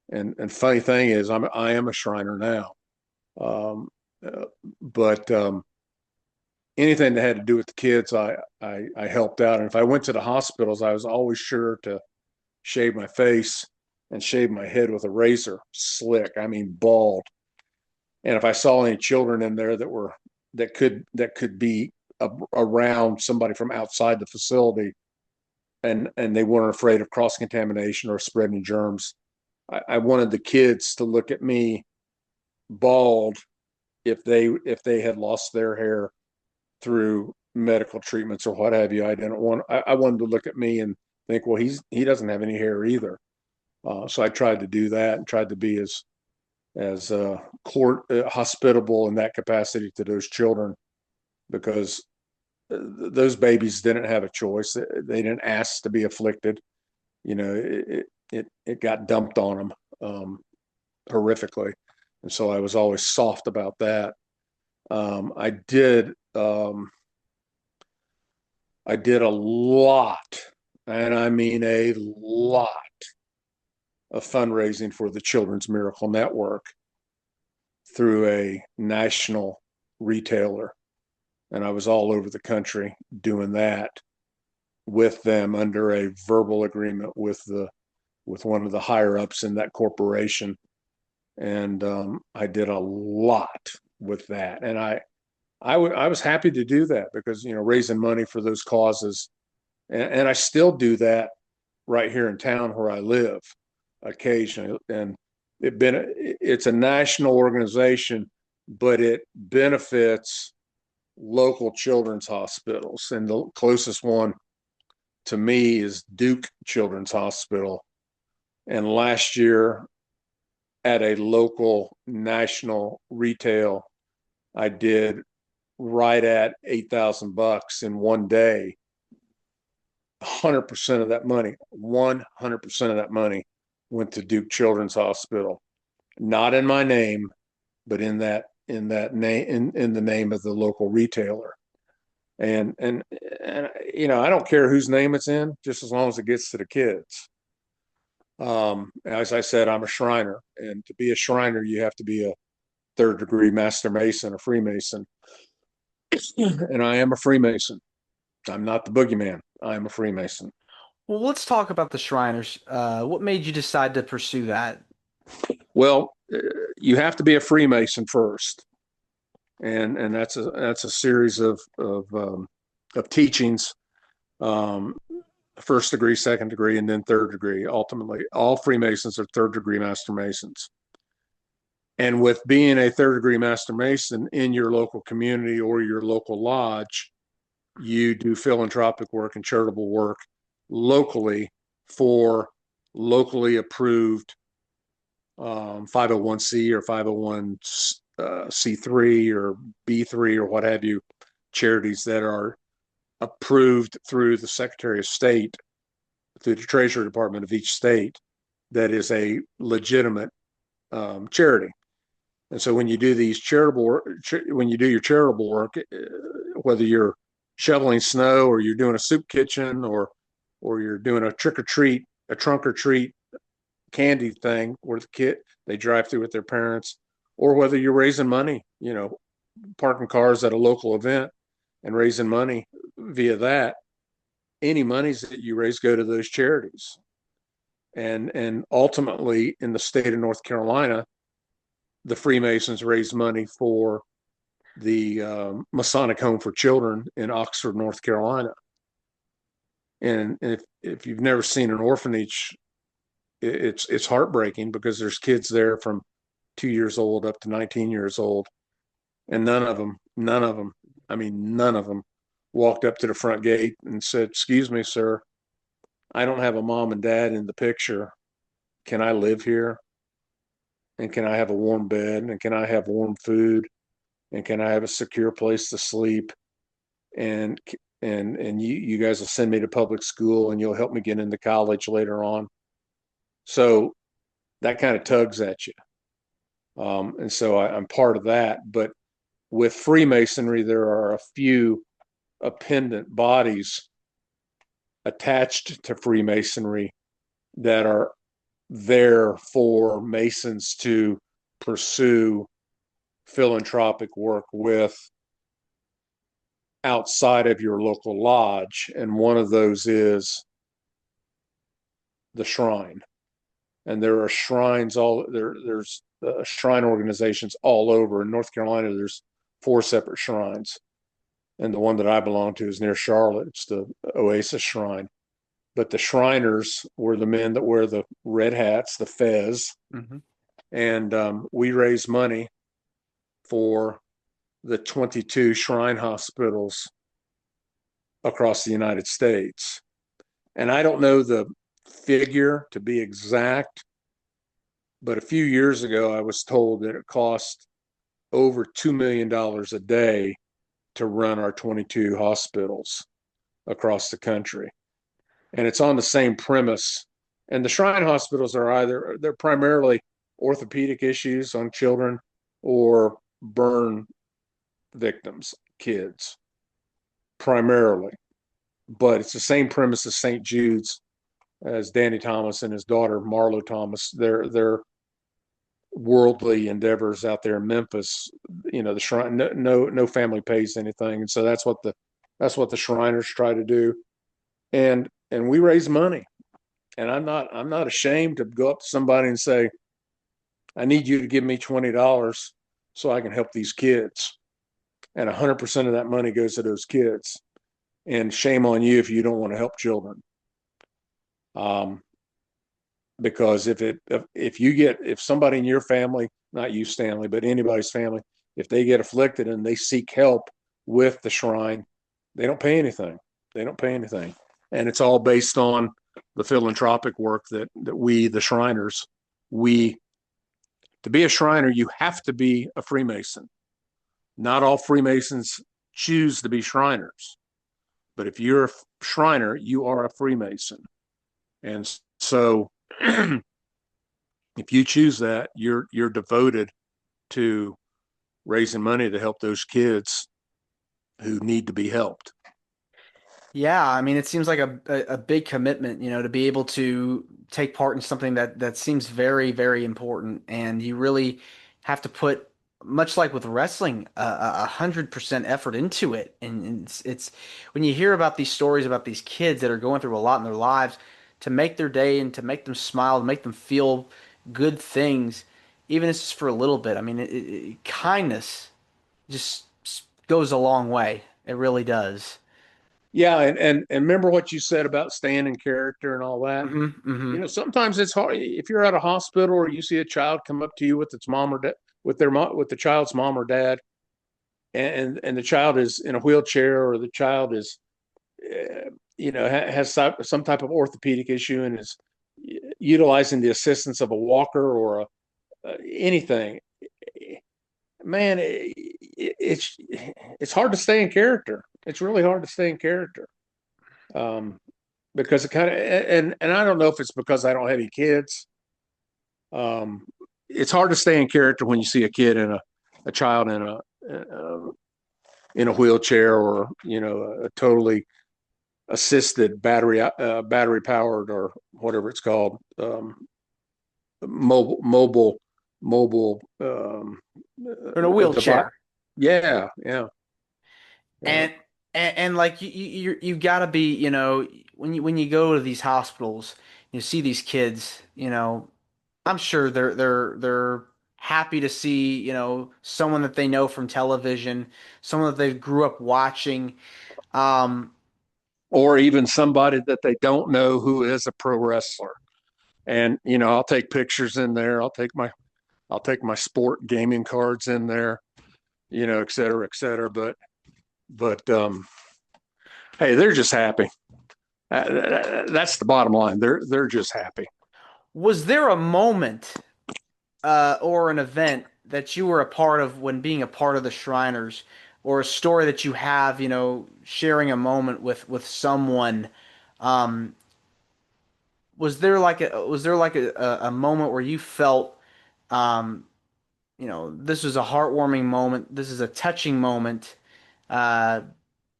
and funny thing is, I am a Shriner now. Um, but anything that had to do with the kids, I helped out. And if I went to the hospitals, I was always sure to shave my face and shave my head with a razor, slick. I mean, bald. And if I saw any children in there that could be around somebody from outside the facility, and they weren't afraid of cross contamination or spreading germs, I wanted the kids to look at me bald if they had lost their hair through medical treatments or what have you. I wanted to look at me and think, well, he doesn't have any hair either. So I tried to do that and tried to be as hospitable in that capacity to those children, because those babies didn't have a choice. They didn't ask to be afflicted. You know, it got dumped on them horrifically, and so I was always soft about that. I did a lot, and I mean a lot, of fundraising for the Children's Miracle Network through a national retailer. And I was all over the country doing that with them under a verbal agreement with one of the higher ups in that corporation. And I did a lot with that. And I was happy to do that because, raising money for those causes. And I still do that right here in town where I live occasionally. And it's a national organization, but it benefits local children's hospitals. And the closest one to me is Duke Children's Hospital. And last year at a local national retail, I did right at $8,000 in one day. 100% of that money, 100% of that money went to Duke Children's Hospital, not in my name, but in that name, in the name of the local retailer. And I don't care whose name it's in, just as long as it gets to the kids. As I said, I'm a Shriner, and to be a Shriner, you have to be a third degree Master Mason, a Freemason, and I am a Freemason. I'm not the boogeyman. I am a Freemason. Well, let's talk about the Shriners. What made you decide to pursue that? Well, you have to be a Freemason first, and that's a series of teachings, um, first degree, second degree, and then third degree. Ultimately, all Freemasons are third degree Master Masons. And with being a third degree Master Mason in your local community or your local lodge, you do philanthropic work and charitable work locally for locally approved 501c or 501c3 or B3 or what have you, charities that are approved through the Secretary of State, through the Treasury Department of each state, that is a legitimate charity. And so when you do these when you do your charitable work, whether you're shoveling snow or you're doing a soup kitchen or you're doing a trick or treat, a trunk or treat candy thing where they drive through with their parents, or whether you're raising money, parking cars at a local event and raising money via that, any monies that you raise go to those charities. And ultimately in the state of North Carolina, the Freemasons raise money for the Masonic Home for Children in Oxford, North Carolina. And if you've never seen an orphanage, it's heartbreaking, because there's kids there from 2 years old up to 19 years old, and none of them, none of them walked up to the front gate and said, "Excuse me, sir, I don't have a mom and dad in the picture. Can I live here? And can I have a warm bed? And can I have warm food? And can I have a secure place to sleep? And you guys will send me to public school and you'll help me get into college later on." So that kind of tugs at you. And so I'm part of that. But with Freemasonry, there are a few appendant bodies attached to Freemasonry that are there for Masons to pursue philanthropic work with outside of your local lodge. And one of those is the Shrine. And there are shrines there's shrine organizations all over. In North Carolina, there's 4 separate shrines. And the one that I belong to is near Charlotte. It's the Oasis Shrine. But the Shriners were the men that wear the red hats, the fez. Mm-hmm. And we raise money for the 22 shrine hospitals across the United States. And I don't know the figure to be exact, but a few years ago I was told that it cost over $2 million a day to run our 22 hospitals across the country. And it's on the same premise. And the shrine hospitals they're primarily orthopedic issues on children or burn victims, kids, primarily. But it's the same premise as St. Jude's, as Danny Thomas and his daughter Marlo Thomas, their worldly endeavors out there in Memphis. The shrine, no family pays anything, and so that's what the Shriners try to do. And we raise money, and I'm not ashamed to go up to somebody and say, "I need you to give me $20 so I can help these kids," and 100% of that money goes to those kids. And shame on you if you don't want to help children. Because if somebody in your family, not you, Stanley, but anybody's family, if they get afflicted and they seek help with the Shrine, they don't pay anything. And it's all based on the philanthropic work that we, the Shriners, to be a Shriner, you have to be a Freemason. Not all Freemasons choose to be Shriners. But if you're a Shriner, you are a Freemason. And so if you choose that, you're devoted to raising money to help those kids who need to be helped. Yeah, I mean, it seems like a big commitment, to be able to take part in something that seems very, very important, and you really have to put, much like with wrestling, 100% effort into it. And it's when you hear about these stories about these kids that are going through a lot in their lives, to make their day and to make them smile, to make them feel good things, even if it's just for a little bit. I mean, kindness just goes a long way. It really does. Yeah, and remember what you said about staying in character and all that. Hmm. Hmm. Sometimes it's hard if you're at a hospital or you see a child come up to you with its mom or dad, with their mom, with the child's mom or dad, and the child is in a wheelchair, or the child is, has some type of orthopedic issue and is utilizing the assistance of a walker or anything. Man, it's hard to stay in character. It's really hard to stay in character. Um, because it kind of, and I don't know if it's because I don't have any kids. Um, it's hard to stay in character when you see a kid a child in a wheelchair, or a totally assisted battery powered, or whatever it's called, mobile In a device. wheelchair. Yeah, yeah, yeah. And like you gotta be, when you go to these hospitals, you see these kids, I'm sure they're happy to see, someone that they know from television, someone that they grew up watching. Um, Or even somebody that they don't know who is a pro wrestler. And I'll take pictures in there. I'll take my sport gaming cards in there, et cetera, et cetera. But hey, they're just happy. That's the bottom line. They're just happy. was there a moment or an event that you were a part of when being a part of the Shriners, or a story that you have, sharing a moment with someone? Um, was there like a moment where you felt, um, this was a heartwarming moment, this is a touching moment? Uh,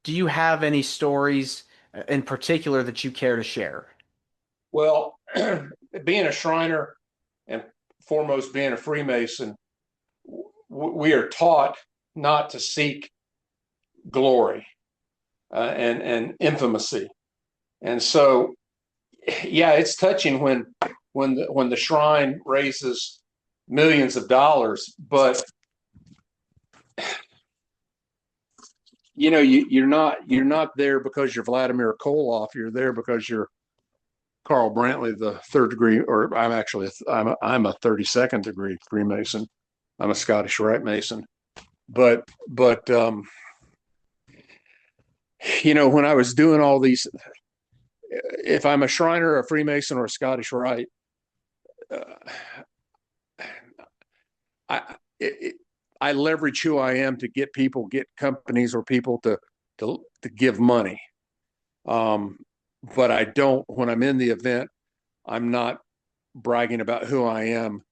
do you have any stories in particular that you care to share? Well, being a Shriner and foremost being a Freemason, we are taught not to seek glory and infamousy. And so, yeah, it's touching when the shrine raises millions of dollars, but you're not there because you're Vladimir Koloff. You're there because you're Carl Brantley, the third degree, or I'm a 32nd degree Freemason. I'm a Scottish Rite Mason. But when I was doing all these, if I'm a Shriner, a Freemason, or a Scottish Rite, uh, I it, I leverage who I am to get companies or people to give money. Um, but I don't, when I'm in the event, I'm not bragging about who I am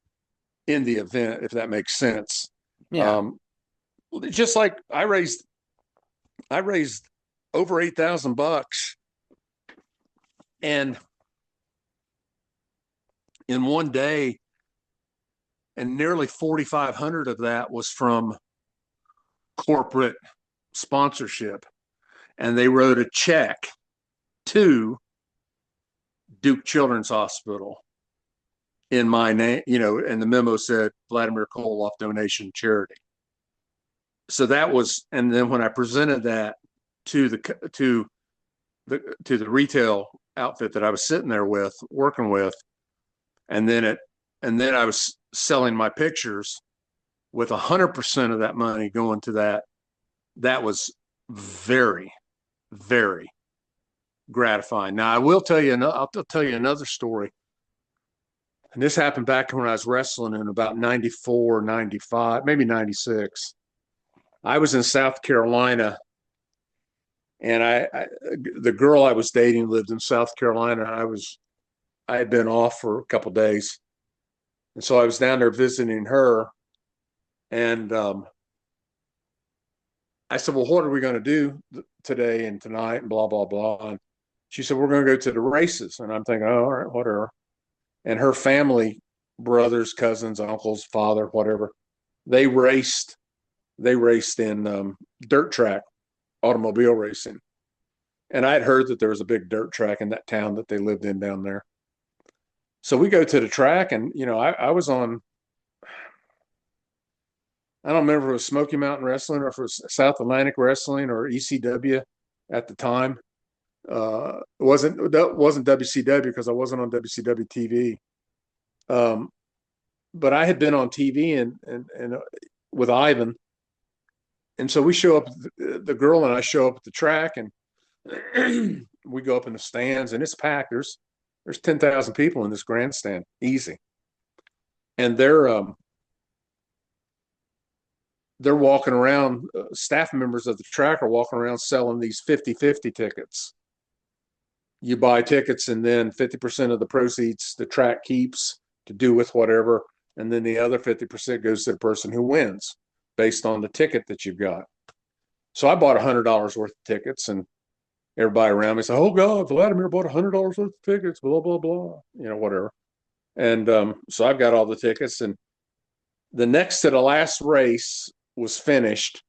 in the event, if that makes sense. Yeah. Um, just like I raised over $8,000, and in one day, and nearly 4,500 of that was from corporate sponsorship, and they wrote a check to Duke Children's Hospital in my name, and the memo said Vladimir Koloff donation charity. So that was, and then when I presented that to the retail outfit that I was sitting there with, working with, and then I was selling my pictures with 100% of that money going to that. That was very, very gratifying. Now I will tell you, I'll tell you another story. And this happened back when I was wrestling in about 94, 95, maybe 96. I was in South Carolina, and the girl I was dating lived in South Carolina. I had been off for a couple of days. And so I was down there visiting her. And I said, well, what are we going to do today and tonight and blah, blah, blah. And she said, we're going to go to the races. And I'm thinking, oh, all right, whatever. and her family, brothers, cousins, uncles, father, whatever, they raced. They raced in dirt track automobile racing, and I'd heard that there was a big dirt track in that town that they lived in down there. So we go to the track, and I was on. I don't remember if it was Smoky Mountain Wrestling or if it was South Atlantic Wrestling or ECW at the time. It wasn't WCW because I wasn't on WCW TV. Um, but I had been on TV and with Ivan, and so we show up. The girl and I show up at the track, and we go up in the stands, and it's packed. There's 10,000 people in this grandstand, easy, and they're walking around. Staff members of the track are walking around selling these 50-50 tickets. You buy tickets, and then 50% of the proceeds the track keeps to do with whatever, and then the other 50% goes to the person who wins based on the ticket that you've got. So I bought $100 worth of tickets, and everybody around me said, "Oh God, Vladimir bought $100 worth of tickets," blah blah blah, whatever. And so I've got all the tickets, and the next to the last race was finished,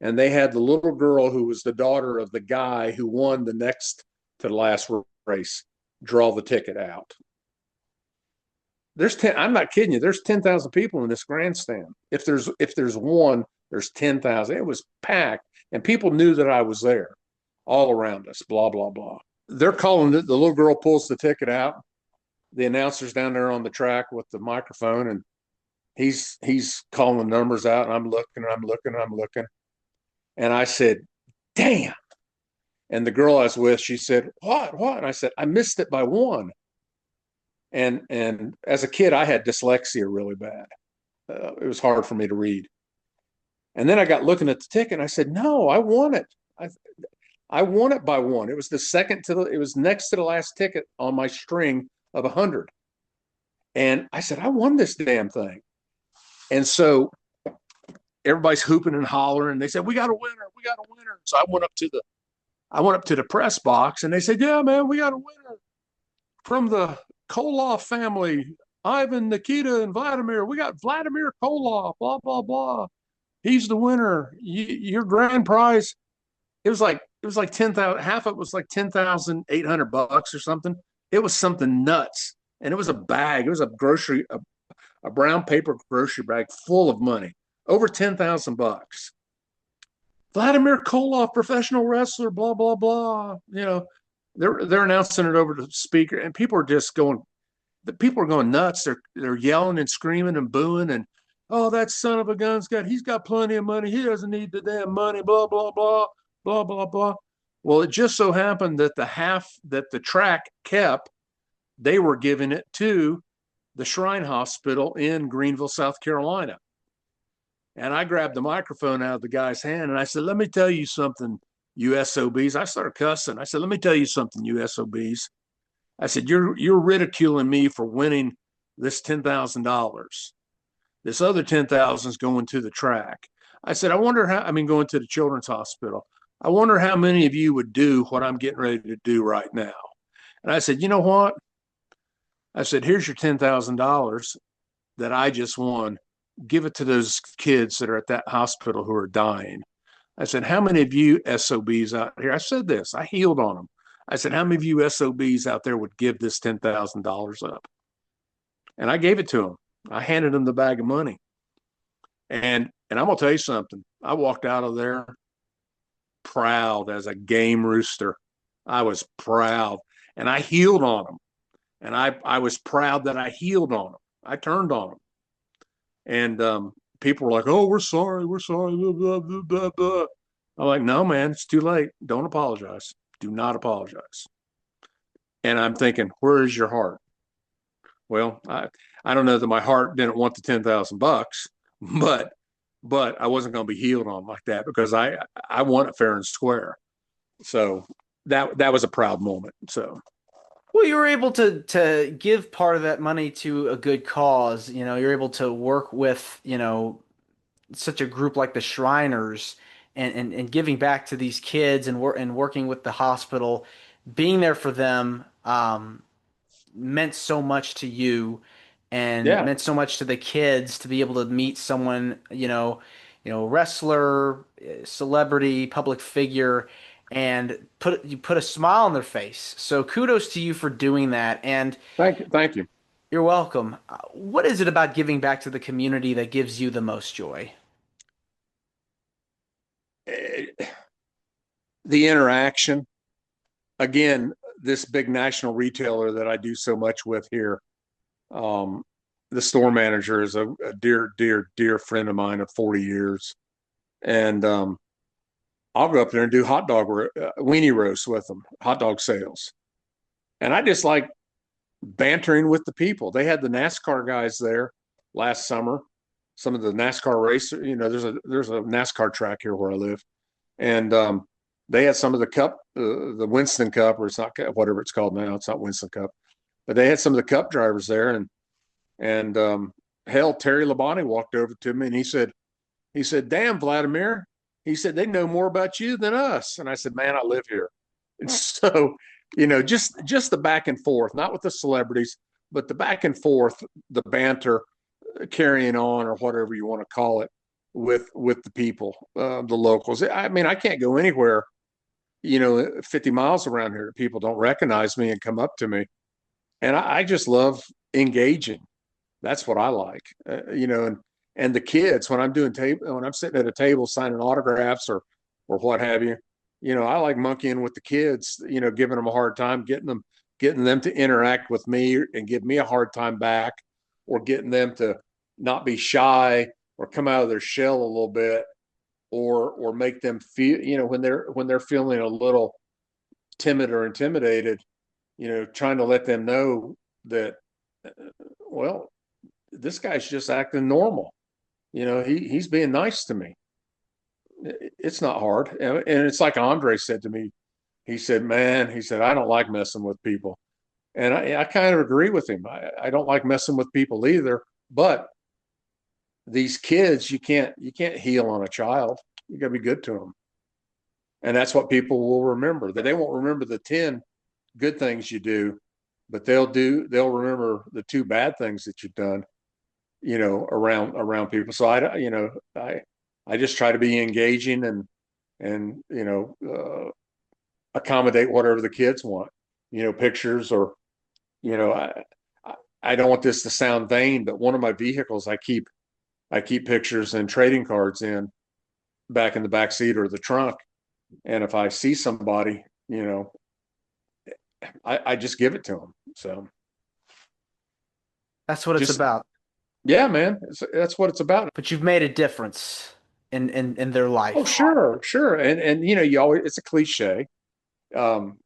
and they had the little girl who was the daughter of the guy who won the next to the last race draw the ticket out. There's 10. I'm not kidding you. There's 10,000 people in this grandstand. If there's one, there's 10,000. It was packed, and people knew that I was there, all around us. Blah blah blah. They're calling it. The little girl pulls the ticket out. The announcer's down there on the track with the microphone, and he's calling the numbers out. And I'm looking, and I said, "Damn!" And the girl I was with, she said, "What? What?" And I said, "I missed it by one." And as a kid, I had dyslexia really bad. It was hard for me to read. And then I got looking at the ticket, and I said, "No, I won it. I won it by one. It was it was next to the last ticket on my string of 100." And I said, "I won this damn thing." And so everybody's hooping and hollering. They said, "We got a winner. We got a winner." So I went up to the press box, and they said, "Yeah, man, we got a winner from the Koloff family, Ivan, Nikita, and Vladimir. We got Vladimir Koloff, blah, blah, blah. He's the winner. Your grand prize." It was like 10,000, half of it was like 10,800 bucks or something. It was something nuts. And it was a bag. It was a brown paper grocery bag full of money. Over 10,000 bucks. Vladimir Koloff, professional wrestler, blah, blah, blah. They're announcing it over the speaker, and people are just going. The people are going nuts. They're yelling and screaming and booing, and, "Oh, that son of a he's got plenty of money. He doesn't need the damn money." Blah blah blah blah blah blah. Well, it just so happened that the half that the track kept, they were giving it to the Shrine Hospital in Greenville, South Carolina. And I grabbed the microphone out of the guy's hand, and I said, "Let me tell you something, you SOBs." I started cussing. I said, "Let me tell you something, you SOBs." I said, you're ridiculing me for winning this $10,000. This other 10,000 is going to the track. I said, going to the children's hospital. I wonder how many of you would do what I'm getting ready to do right now." And I said, "You know what?" I said, "Here's your $10,000 that I just won. Give it to those kids that are at that hospital who are dying." I said, "How many of you SOBs out here?" I said this, I healed on them. I said, "How many of you SOBs out there would give this $10,000 up?" And I gave it to them. I handed them the bag of money. And I'm going to tell you something. I walked out of there proud as a game rooster. I was proud. And I healed on them. And I was proud that I healed on them. I turned on them. And people were like, "Oh, we're sorry. We're sorry." Blah, blah, blah, blah. I'm like, "No, man, it's too late. Don't apologize. Do not apologize." And I'm thinking, where is your heart? Well, I don't know that my heart didn't want the 10,000 bucks, but I wasn't going to be healed on like that because I want it fair and square. So that was a proud moment. So. Well, you were able to give part of that money to a good cause. You're able to work with, such a group like the Shriners and giving back to these kids and working with the hospital, being there for them. meant so much to you and Yeah. meant so much to the kids to be able to meet someone, wrestler, celebrity, public figure, and you put a smile on their face. So kudos to you for doing that. And Thank you. Thank you. you're welcome. What is it about giving back to the community that gives you the most joy? Eh, The interaction. Again, this big national retailer that I do so much with here, um, the store manager is a dear, dear, dear friend of mine of 40 years. And I'll go up there and do weenie roasts with them, hot dog sales. And I just like bantering with the people. They had the NASCAR guys there last summer. Some of the NASCAR racers, there's a NASCAR track here where I live, and they had some of the Cup, the Winston Cup, or it's not whatever it's called now. It's not Winston Cup, but they had some of the Cup drivers there, and hell, Terry Labonte walked over to me and he said, "Damn, Vladimir," he said, "they know more about you than us." And I said, "Man, I live here." And so, just the back and forth, not with the celebrities, but the back and forth, the banter, carrying on, or whatever you want to call it, with the people, the locals. I mean, I can't go anywhere, 50 miles around here. People don't recognize me and come up to me, and I just love engaging. That's what I like, and the kids when I'm sitting at a table signing autographs or what have you, I like monkeying with the kids, giving them a hard time, getting them to interact with me and give me a hard time back, or getting them to not be shy or come out of their shell a little bit, or make them feel, when they're feeling a little timid or intimidated, trying to let them know that, well, this guy's just acting normal. He's being nice to me. It's not hard. And it's like Andre said to me. He said, "Man," he said, "I don't like messing with people." And I kind of agree with him. I don't like messing with people either. But these kids, you can't heal on a child. You got to be good to them. And that's what people will remember. That they won't remember the 10 good things you do, but they'll remember the 2 bad things that you've done, around people. So I just try to be engaging and accommodate whatever the kids want, pictures, or you know I don't want this to sound vain, but one of my vehicles I keep pictures and trading cards in, back in the back seat or the trunk. And if I see somebody, I just give it to them. So That's what it's just, about. yeah, man, that's what it's about. But you've made a difference in their Oh, life. sure, sure. And you always, it's a cliche. Um,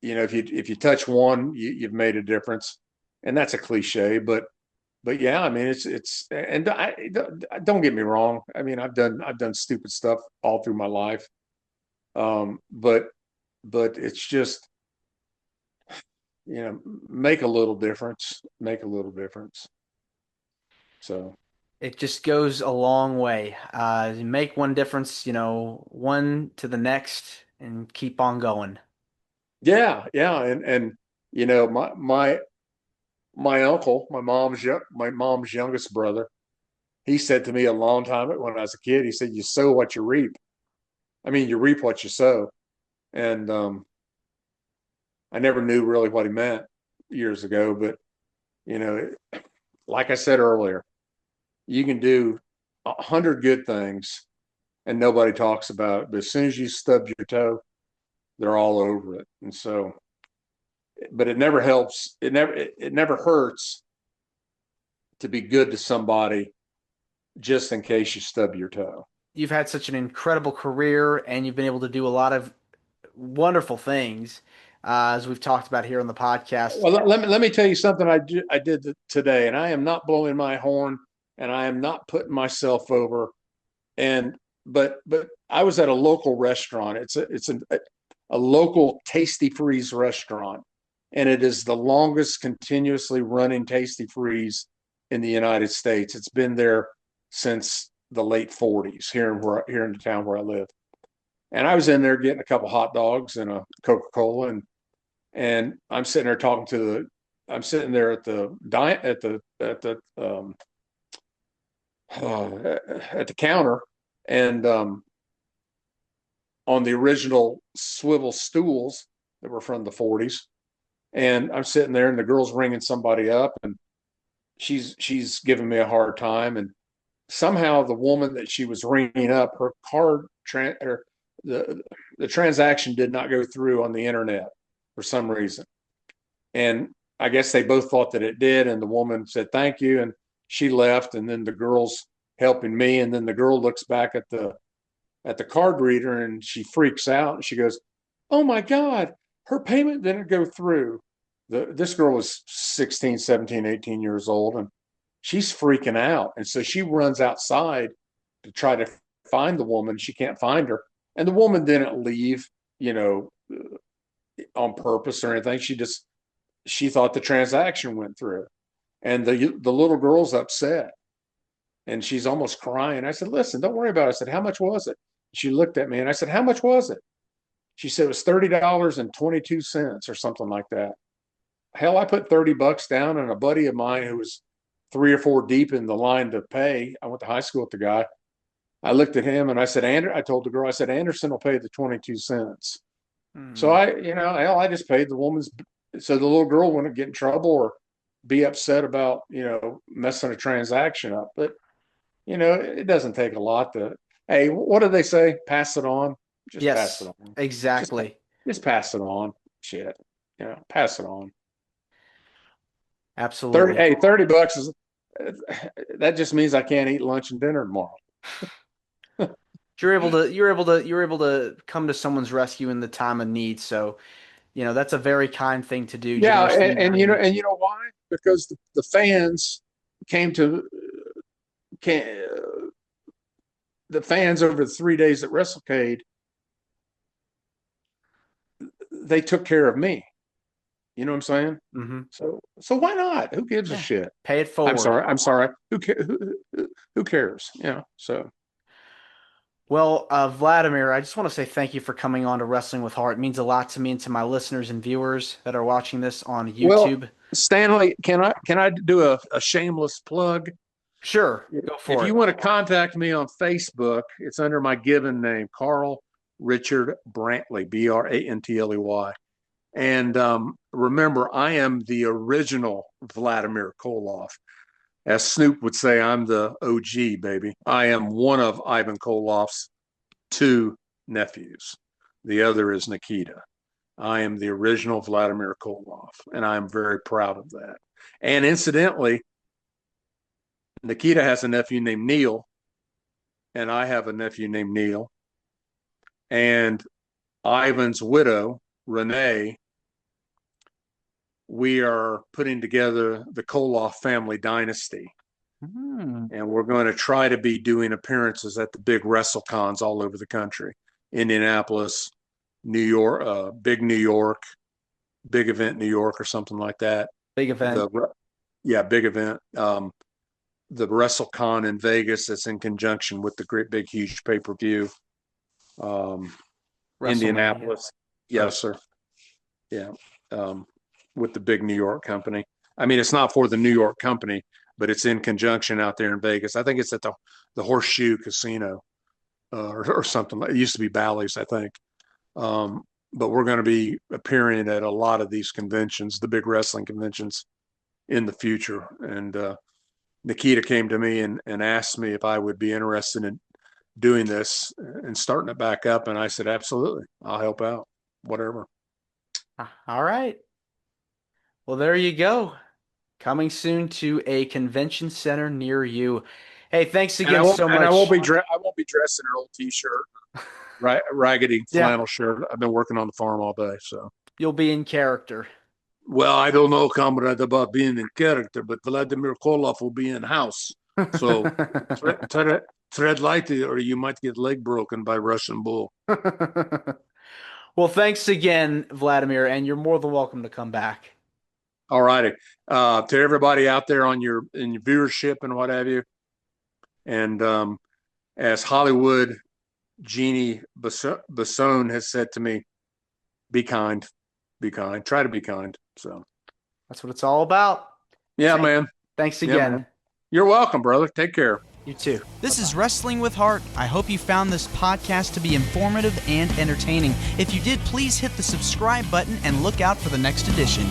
if you touch one, you've made a difference, and that's a cliche. But yeah, I mean, and don't get me wrong. I mean, I've done stupid stuff all through my life. But it's just, make a little difference, make a little difference. So It just goes a long way. You make one difference, one to the next, and keep on going. yeah, yeah, and my uncle, my mom's youngest brother, he said to me a long time when I was a kid, he said, "You sow what you reap." I mean, you reap what you sow. And I never knew really what he meant years ago, but you know, like I said earlier, you can do 100 good things and nobody talks about it. But as soon as you stub your toe, they're all over it. And so, but it never helps. It never hurts to be good to somebody just in case you stub your toe. You've had such an incredible career, and you've been able to do a lot of wonderful things, as we've talked about here on the podcast. Well, let me tell you something I did today, and I am not blowing my horn, and I am not putting myself over. And but I was at a local restaurant. It's a local Tasty Freeze restaurant, and it is the longest continuously running Tasty Freeze in the United States. It's been there since the late 40s here in the town where I live. And I was in there getting a couple hot dogs and a Coca-Cola, and I'm sitting there talking to I'm sitting there at the at the counter, and on the original swivel stools that were from the 40s. And I'm sitting there, and the girl's ringing somebody up, and she's giving me a hard time. And somehow the woman that she was ringing up, her or the transaction did not go through on the internet for some reason. And I guess they both thought that it did. And the woman said, "Thank you." And she left. And then the girl's helping me. And then the girl looks back at the card reader, and she freaks out, and she goes, "Oh my God, her payment didn't go through." This girl was 16, 17, 18 years old, and she's freaking out. And so she runs outside to try to find the woman. She can't find her. And the woman didn't leave, on purpose or anything. She thought the transaction went through. And the little girl's upset, and she's almost crying. I said, "Listen, don't worry about it." I said, "How much was it?" She looked at me, and I said, "How much was it?" She said it was $30.22 or something like that. Hell, I put $30 down, and a buddy of mine who was 3 or 4 deep in the line to pay. I went to high school with the guy. I looked at him, and I said, I told the girl, I said, "Anderson will pay the 22 cents. So I just paid the woman's, so the little girl wouldn't get in trouble or be upset about, messing a transaction up. But, it doesn't take a lot to, hey, what do they say? Pass it on. Just pass it on. Exactly. Just pass it on. Shit. Pass it on. Absolutely. $30 is, that just means I can't eat lunch and dinner tomorrow. You're able to come to someone's rescue in the time of need. So, that's a very kind thing to do. Yeah, and you know why? Because the fans the fans over the 3 days at WrestleCade, they took care of me. You know what I'm saying? Mm-hmm. So why not? Who gives a shit? Pay it forward. I'm sorry. Who cares? So. Well, Vladimir, I just want to say thank you for coming on to Wrestling with Heart. It means a lot to me and to my listeners and viewers that are watching this on YouTube. Well, Stanley, can I do a shameless plug? Sure, go for it. If you want to contact me on Facebook, it's under my given name, Carl Richard Brantley, Brantley. And remember, I am the original Vladimir Koloff. As Snoop would say, I'm the OG, baby. I am one of Ivan Koloff's 2 nephews. The other is Nikita. I am the original Vladimir Koloff, and I'm very proud of that. And incidentally, Nikita has a nephew named Neil, and I have a nephew named Neil. And Ivan's widow, Renee, we are putting together the Koloff family dynasty. And we're going to try to be doing appearances at the big WrestleCons all over the country. Indianapolis, New York, big event New York or something like that. Big event. Big event. The WrestleCon in Vegas, that's in conjunction with the great big huge pay-per-view. Indianapolis. Yes, sir. Yeah. With the big New York company. I mean, it's not for the New York company, but it's in conjunction out there in Vegas. I think it's at the Horseshoe Casino or something. It used to be Bally's, I think. But we're going to be appearing at a lot of these conventions, the big wrestling conventions in the future. And Nikita came to me and asked me if I would be interested in doing this and starting it back up. And I said, absolutely. I'll help out, whatever. All right. Well, there you go. Coming soon to a convention center near you. Hey, thanks again so much. And I won't be dressed in an old T-shirt, raggedy flannel shirt. I've been working on the farm all day, so you'll be in character. Well, I don't know, comrade, about being in character, but Vladimir Koloff will be in house. So tread lightly, or you might get leg broken by Russian bull. Well, thanks again, Vladimir, and you're more than welcome to come back. All righty. To everybody out there in your viewership and what have you. And as Hollywood Jeannie Basone has said to me, be kind. be kind. Try to be kind. So That's what it's all about. yeah, man. Thanks Yeah, again. man. You're welcome, brother. Take care. You too. This is Wrestling with Heart. I hope you found this podcast to be informative and entertaining. If you did, please hit the subscribe button and look out for the next edition.